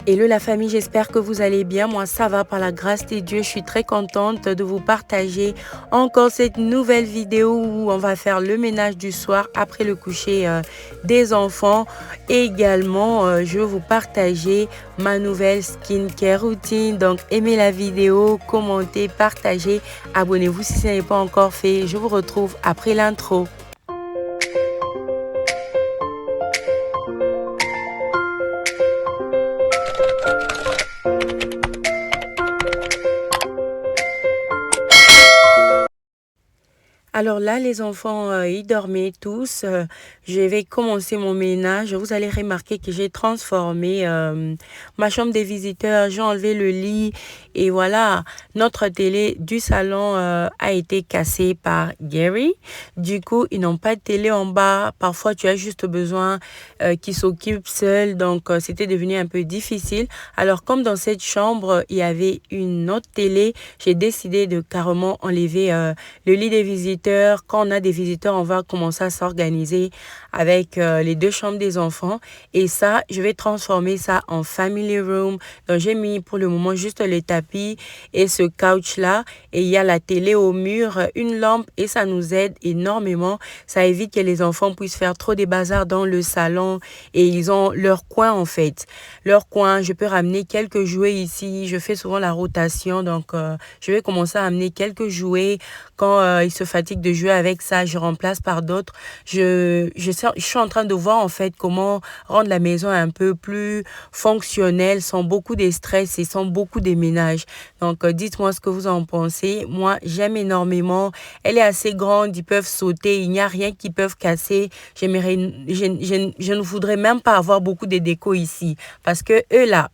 Hello la famille, j'espère que vous allez bien. Moi, ça va par la grâce de Dieu. Je suis très contente de vous partager encore cette nouvelle vidéo où on va faire le ménage du soir après le coucher des enfants. Et également, je vais vous partager ma nouvelle skincare routine. Donc, aimez la vidéo, commentez, partagez, abonnez-vous si ce n'est pas encore fait. Je vous retrouve après l'intro. Alors là, les enfants, ils dormaient tous. Je vais commencer mon ménage. Vous allez remarquer que j'ai transformé ma chambre des visiteurs. J'ai enlevé le lit. Et voilà, notre télé du salon a été cassée par Gary. Du coup, ils n'ont pas de télé en bas. Parfois, tu as juste besoin qu'ils s'occupent seuls. Donc, c'était devenu un peu difficile. Alors, comme dans cette chambre, il y avait une autre télé, j'ai décidé de carrément enlever le lit des visiteurs. Quand on a des visiteurs, on va commencer à s'organiser avec les deux chambres des enfants. Et ça, je vais transformer ça en family room. Donc, j'ai mis pour le moment juste le tapis et ce couch-là. Et il y a la télé au mur, une lampe et ça nous aide énormément. Ça évite que les enfants puissent faire trop des bazars dans le salon et ils ont leur coin en fait. Leur coin, je peux ramener quelques jouets ici. Je fais souvent la rotation. Donc, je vais commencer à amener quelques jouets. Quand ils se fatiguent de jouer avec ça, je remplace par d'autres. Je suis en train de voir en fait comment rendre la maison un peu plus fonctionnelle, sans beaucoup de stress et sans beaucoup de ménage. Donc, dites-moi ce que vous en pensez. Moi, j'aime énormément. Elle est assez grande, ils peuvent sauter, il n'y a rien qui peuvent casser. J'aimerais, je ne voudrais même pas avoir beaucoup de déco ici parce que eux là,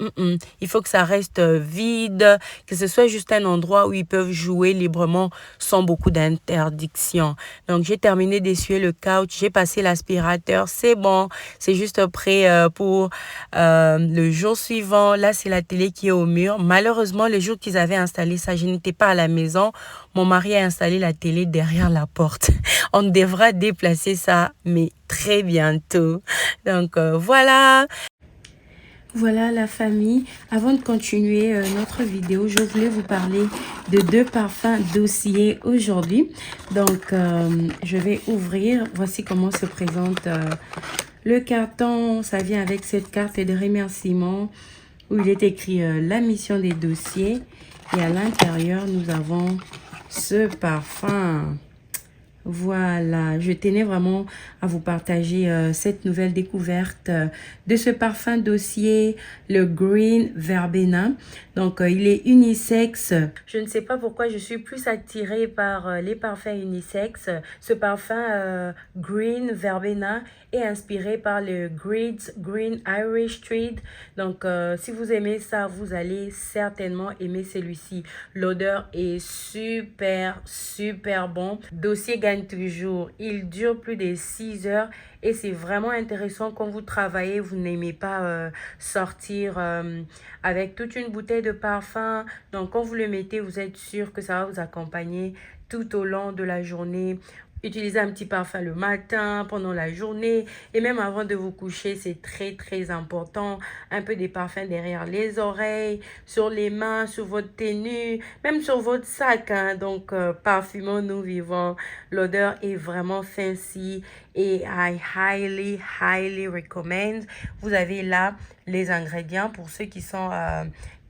il faut que ça reste vide, que ce soit juste un endroit où ils peuvent jouer librement sans beaucoup d'interdictions. Donc, j'ai terminé d'essuyer le couch, j'ai passé l'aspirateur, c'est bon, c'est juste prêt pour le jour suivant. Là, c'est la télé qui est au mur. Malheureusement, le jour qu'ils avaient installé ça, je n'étais pas à la maison. Mon mari a installé la télé derrière la porte. On devra déplacer ça, mais très bientôt. Donc, voilà. Voilà la famille, avant de continuer notre vidéo, je voulais vous parler de deux parfums dossiers aujourd'hui. Donc, je vais ouvrir, voici comment se présente le carton. Ça vient avec cette carte de remerciement où il est écrit la mission des dossiers. Et à l'intérieur, nous avons ce parfum. Voilà, je tenais vraiment à vous partager cette nouvelle découverte de ce parfum dossier, le Green Verbena. Donc, il est unisexe. Je ne sais pas pourquoi je suis plus attirée par les parfums unisexe. Ce parfum Green Verbena est inspiré par le Greed's Green Irish Tweed. Donc, si vous aimez ça, vous allez certainement aimer celui-ci. L'odeur est super, super bon. Dossier gagne toujours. Il dure plus de 6 heures et c'est vraiment intéressant quand vous travaillez, vous n'aimez pas sortir avec toute une bouteille de parfum. Donc, quand vous le mettez, vous êtes sûr que ça va vous accompagner tout au long de la journée. Utilisez un petit parfum le matin, pendant la journée et même avant de vous coucher, c'est très très important. Un peu des parfums derrière les oreilles, sur les mains, sur votre tenue, même sur votre sac. Hein. Donc, parfumons, nous vivons. L'odeur est vraiment fancy et I highly recommend. Vous avez là les ingrédients pour ceux qui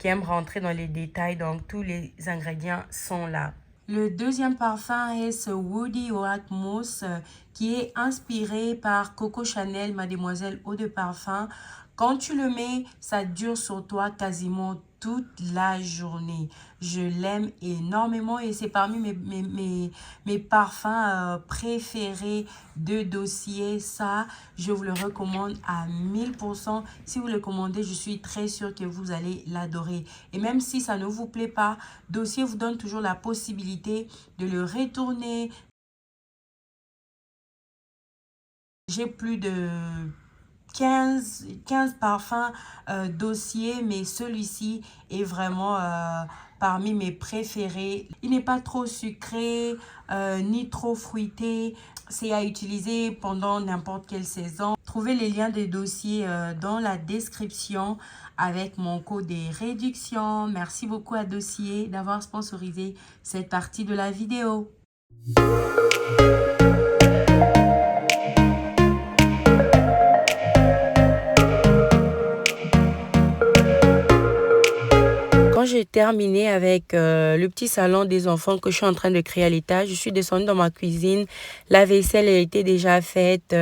aiment rentrer dans les détails. Donc, tous les ingrédients sont là. Le deuxième parfum est ce Woody Oak Mousse qui est inspiré par Coco Chanel, Mademoiselle Eau de Parfum. Quand tu le mets, ça dure sur toi quasiment toute la journée. Je l'aime énormément et c'est parmi mes parfums préférés de dossier. Ça, je vous le recommande à 1000%. Si vous le commandez, je suis très sûre que vous allez l'adorer. Et même si ça ne vous plaît pas, dossier vous donne toujours la possibilité de le retourner. J'ai plus de 15 parfums dossiers, mais celui-ci est vraiment parmi mes préférés. Il n'est pas trop sucré, ni trop fruité. C'est à utiliser pendant n'importe quelle saison. Trouvez les liens des dossiers dans la description avec mon code de réduction. Merci beaucoup à Dossier d'avoir sponsorisé cette partie de la vidéo. Quand j'ai terminé avec le petit salon des enfants que je suis en train de créer à l'étage, je suis descendue dans ma cuisine. La vaisselle elle était déjà faite.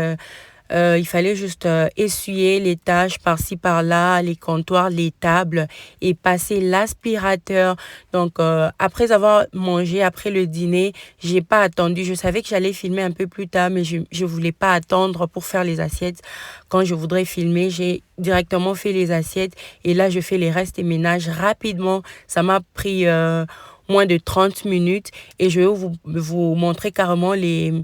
Il fallait juste essuyer les tâches par-ci par-là, les comptoirs, les tables et passer l'aspirateur. Donc, après avoir mangé, après le dîner, j'ai pas attendu. Je savais que j'allais filmer un peu plus tard, mais je voulais pas attendre pour faire les assiettes. Quand je voudrais filmer, j'ai directement fait les assiettes et là, je fais les restes et ménages rapidement. Ça m'a pris moins de 30 minutes et je vais vous montrer carrément les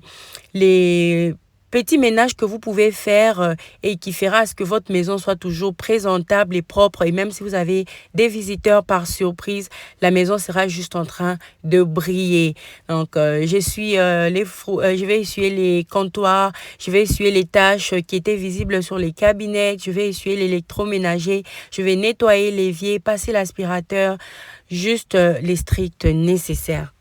petit ménage que vous pouvez faire et qui fera à ce que votre maison soit toujours présentable et propre. Et même si vous avez des visiteurs par surprise, la maison sera juste en train de briller. Donc, je vais essuyer les comptoirs, je vais essuyer les tâches qui étaient visibles sur les cabinets, je vais essuyer l'électroménager, je vais nettoyer l'évier, passer l'aspirateur, juste les stricts nécessaires.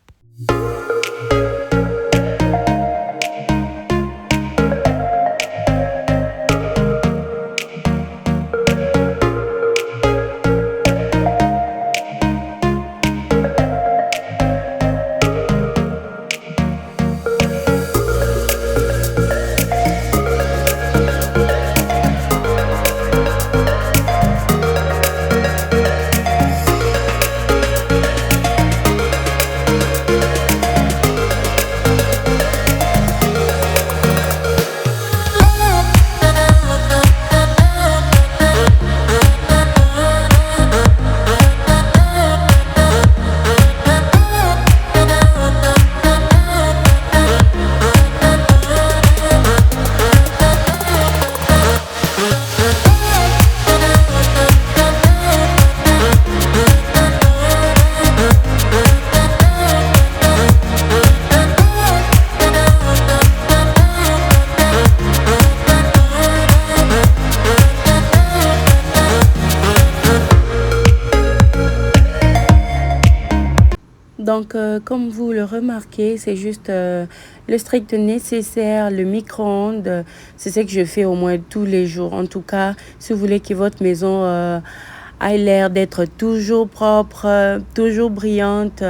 Donc, comme vous le remarquez, c'est juste le strict nécessaire, le micro-ondes. C'est ce que je fais au moins tous les jours. En tout cas, si vous voulez que votre maison ait l'air d'être toujours propre, toujours brillante,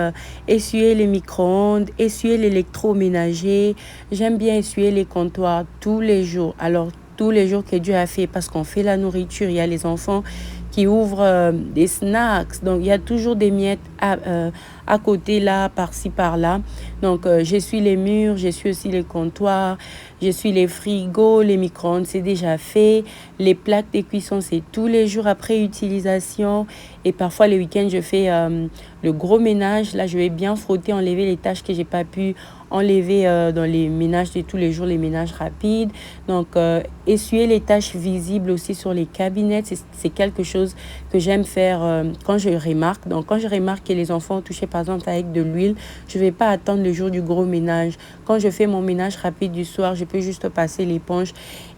essuyez les micro-ondes, essuyez l'électroménager. J'aime bien essuyer les comptoirs tous les jours. Alors, tous les jours que Dieu a fait, parce qu'on fait la nourriture, il y a les enfants qui ouvrent des snacks. Donc, il y a toujours des miettes à côté, là, par-ci, par-là. Donc, j'essuie les murs, j'essuie aussi les comptoirs, j'essuie les frigos, les micro-ondes, c'est déjà fait. Les plaques de cuisson, c'est tous les jours après utilisation. Et parfois, les week-ends, je fais le gros ménage. Là, je vais bien frotter, enlever les tâches que j'ai pas pu enlever dans les ménages de tous les jours, les ménages rapides. Donc, essuyer les tâches visibles aussi sur les cabinets, c'est quelque chose que j'aime faire quand je remarque. Donc, quand je remarque que les enfants ont touché, par exemple, avec de l'huile, je ne vais pas attendre le jour du gros ménage. Quand je fais mon ménage rapide du soir, je peux juste passer l'éponge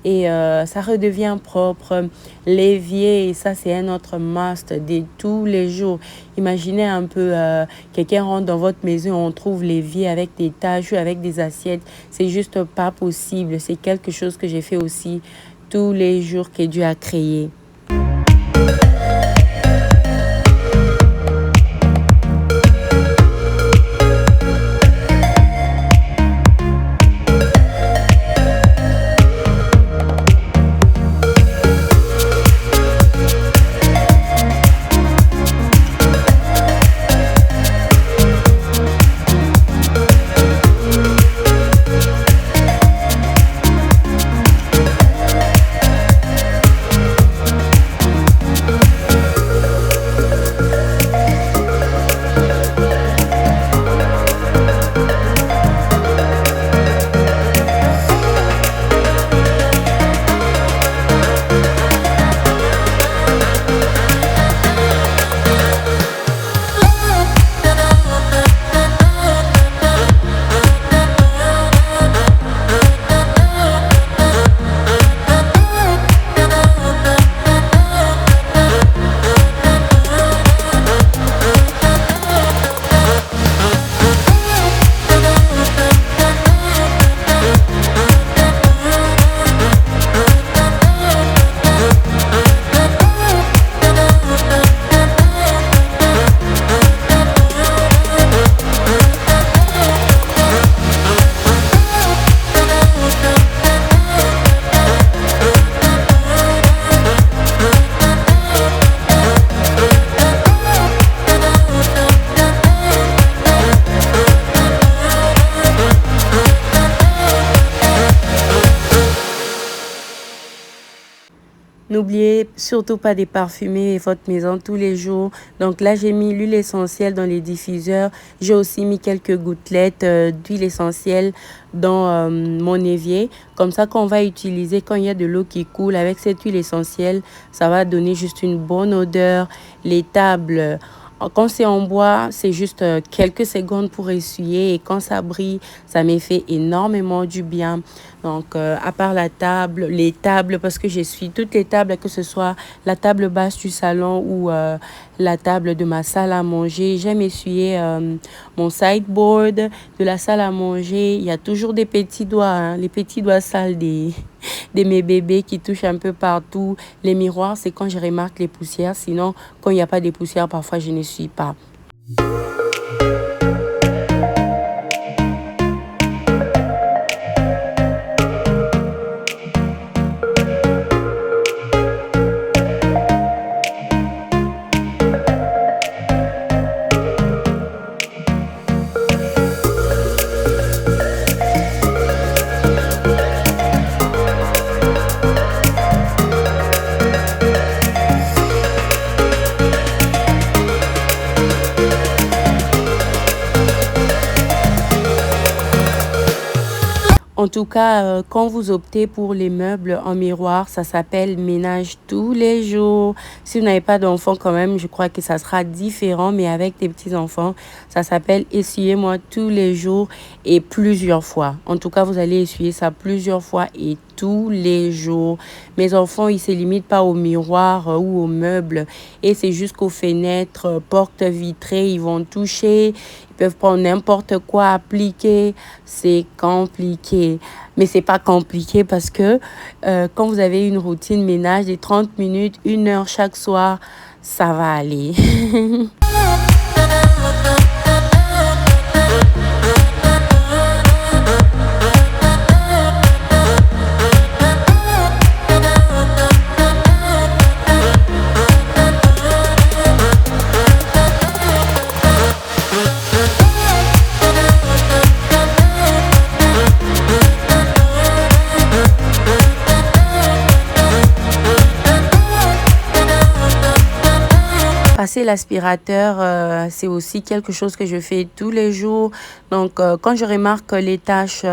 et ça redevient propre. L'évier, ça, c'est un autre must de tous les jours. Imaginez un peu, quelqu'un rentre dans votre maison, on trouve l'évier avec des tâches ou avec des assiettes. C'est juste pas possible. C'est quelque chose que j'ai fait aussi tous les jours que Dieu a créé. N'oubliez surtout pas de parfumer votre maison tous les jours. Donc là, j'ai mis l'huile essentielle dans les diffuseurs. J'ai aussi mis quelques gouttelettes d'huile essentielle dans mon évier. Comme ça, quand on va utiliser, quand il y a de l'eau qui coule avec cette huile essentielle, ça va donner juste une bonne odeur. Les tables, quand c'est en bois, c'est juste quelques secondes pour essuyer et quand ça brille, ça me fait énormément du bien. Donc, à part la table, les tables, parce que j'essuie toutes les tables, que ce soit la table basse du salon ou la table de ma salle à manger. J'aime essuyer mon sideboard de la salle à manger. Il y a toujours des petits doigts, hein, les petits doigts sales de mes bébés qui touchent un peu partout. Les miroirs, c'est quand je remarque les poussières. Sinon, quand il n'y a pas de poussières, parfois je ne suis pas. En tout cas, quand vous optez pour les meubles en miroir, ça s'appelle ménage tous les jours. Si vous n'avez pas d'enfants quand même, je crois que ça sera différent, mais avec des petits-enfants, ça s'appelle essuyez-moi tous les jours et plusieurs fois. En tout cas, vous allez essuyer ça plusieurs fois et tous les jours. Mes enfants, ils se limitent pas au miroir ou aux meubles et c'est jusqu'aux fenêtres, portes vitrées, ils vont toucher, ils peuvent prendre n'importe quoi, appliquer. C'est compliqué. Mais c'est pas compliqué parce que quand vous avez une routine ménage de 30 minutes, 1 heure chaque soir, ça va aller. Passer l'aspirateur, c'est aussi quelque chose que je fais tous les jours. Donc, quand je remarque les tâches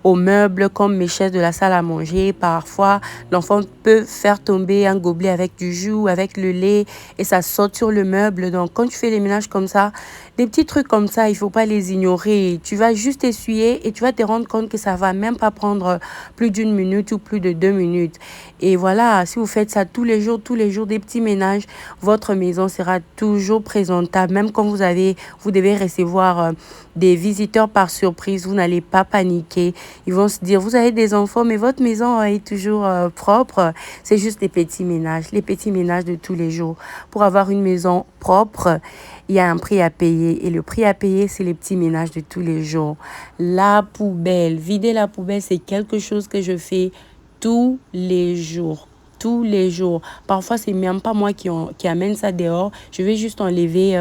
aux meubles, comme mes chaises de la salle à manger, parfois, l'enfant peut faire tomber un gobelet avec du jus, ou avec le lait, et ça saute sur le meuble. Donc, quand tu fais les ménages comme ça, des petits trucs comme ça, il faut pas les ignorer. Tu vas juste essuyer et tu vas te rendre compte que ça va même pas prendre plus d'1 minute ou plus de 2 minutes. Et voilà, si vous faites ça tous les jours, des petits ménages, votre maison sera toujours présentable. Même quand vous devez recevoir des visiteurs par surprise, vous n'allez pas paniquer. Ils vont se dire, vous avez des enfants, mais votre maison est toujours propre. C'est juste des petits ménages, les petits ménages de tous les jours. Pour avoir une maison propre, il y a un prix à payer. Et le prix à payer, c'est les petits ménages de tous les jours. La poubelle, vider la poubelle, c'est quelque chose que je fais tous les jours. Tous les jours. Parfois, c'est même pas moi qui amène ça dehors. Je vais juste enlever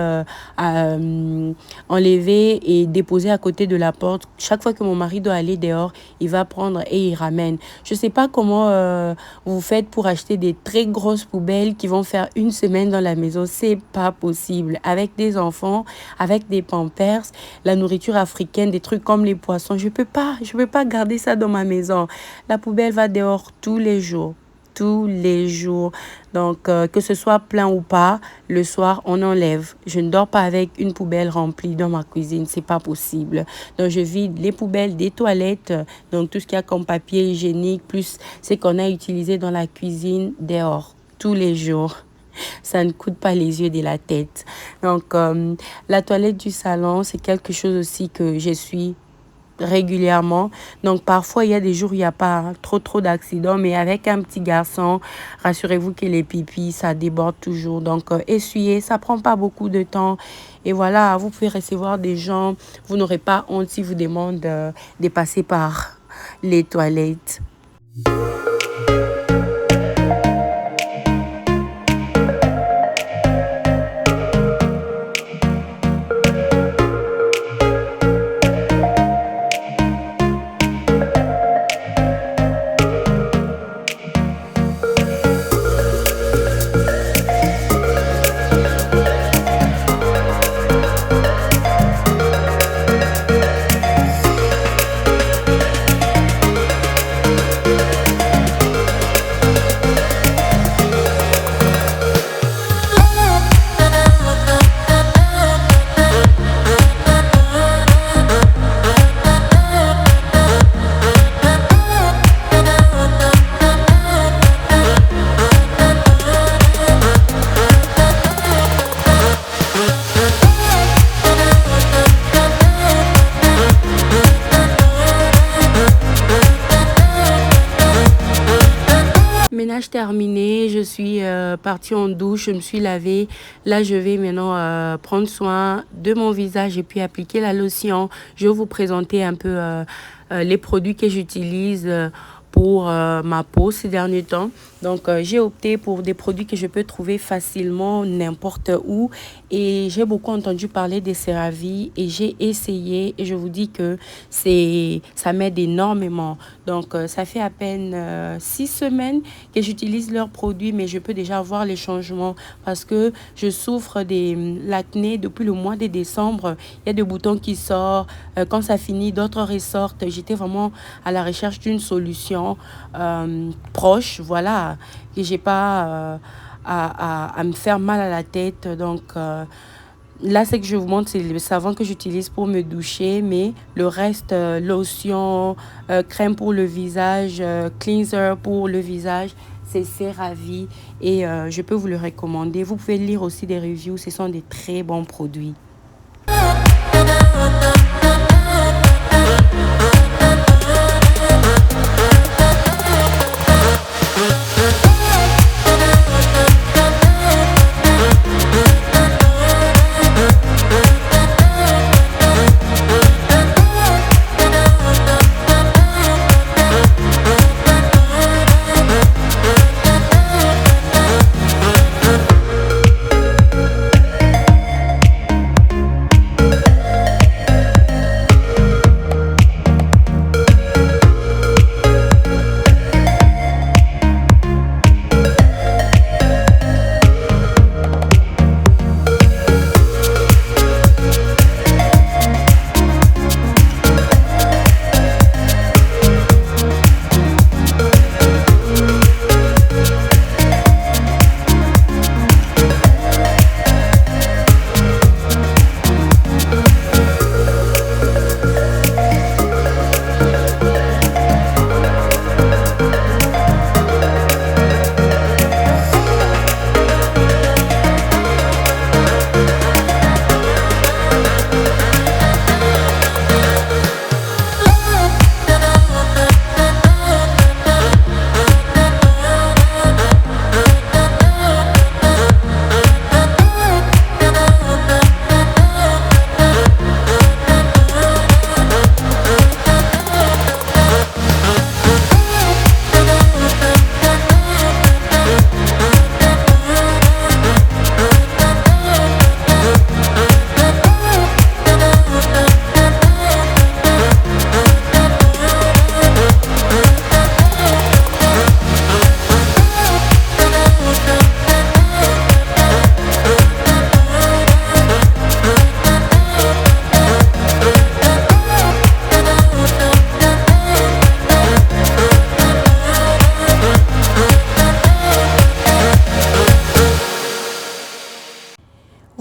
et déposer à côté de la porte. Chaque fois que mon mari doit aller dehors, il va prendre et il ramène. Je sais pas comment vous faites pour acheter des très grosses poubelles qui vont faire 1 semaine dans la maison. C'est pas possible. Avec des enfants, avec des pampers, la nourriture africaine, des trucs comme les poissons, je peux pas garder ça dans ma maison. La poubelle va dehors tous les jours. Tous les jours. Donc, que ce soit plein ou pas, le soir, on enlève. Je ne dors pas avec une poubelle remplie dans ma cuisine. C'est pas possible. Donc, je vide les poubelles des toilettes. Donc, tout ce qu'il y a comme papier hygiénique, plus ce qu'on a utilisé dans la cuisine, dehors. Tous les jours. Ça ne coûte pas les yeux de la tête. Donc, la toilette du salon, c'est quelque chose aussi que je suis régulièrement. Donc, parfois, il y a des jours où il n'y a pas trop d'accidents, mais avec un petit garçon, rassurez-vous que les pipis, ça déborde toujours. Donc, essuyer, ça prend pas beaucoup de temps. Et voilà, vous pouvez recevoir des gens. Vous n'aurez pas honte si vous demandent de passer par les toilettes. maquillage terminé, je suis partie en douche, je me suis lavée. Là, je vais maintenant prendre soin de mon visage et puis appliquer la lotion. Je vais vous présenter un peu les produits que j'utilise pour ma peau ces derniers temps. Donc, j'ai opté pour des produits que je peux trouver facilement n'importe où. Et j'ai beaucoup entendu parler des CeraVe et j'ai essayé et je vous dis que ça m'aide énormément. Donc, ça fait à peine 6 semaines que j'utilise leurs produits, mais je peux déjà voir les changements parce que je souffre de l'acné depuis le mois de décembre. Il y a des boutons qui sortent. Quand ça finit, d'autres ressortent. J'étais vraiment à la recherche d'une solution proche, voilà, que j'ai pas à me faire mal à la tête. Donc, là, ce que je vous montre, c'est le savon que j'utilise pour me doucher, mais le reste, lotion, crème pour le visage, cleanser pour le visage, c'est CeraVe et je peux vous le recommander. Vous pouvez lire aussi des reviews, ce sont des très bons produits.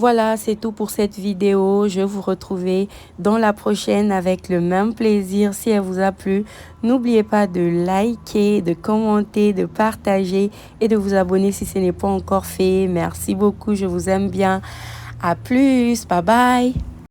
Voilà, c'est tout pour cette vidéo. Je vais vous retrouver dans la prochaine avec le même plaisir. Si elle vous a plu, n'oubliez pas de liker, de commenter, de partager et de vous abonner si ce n'est pas encore fait. Merci beaucoup, je vous aime bien. À plus, bye bye.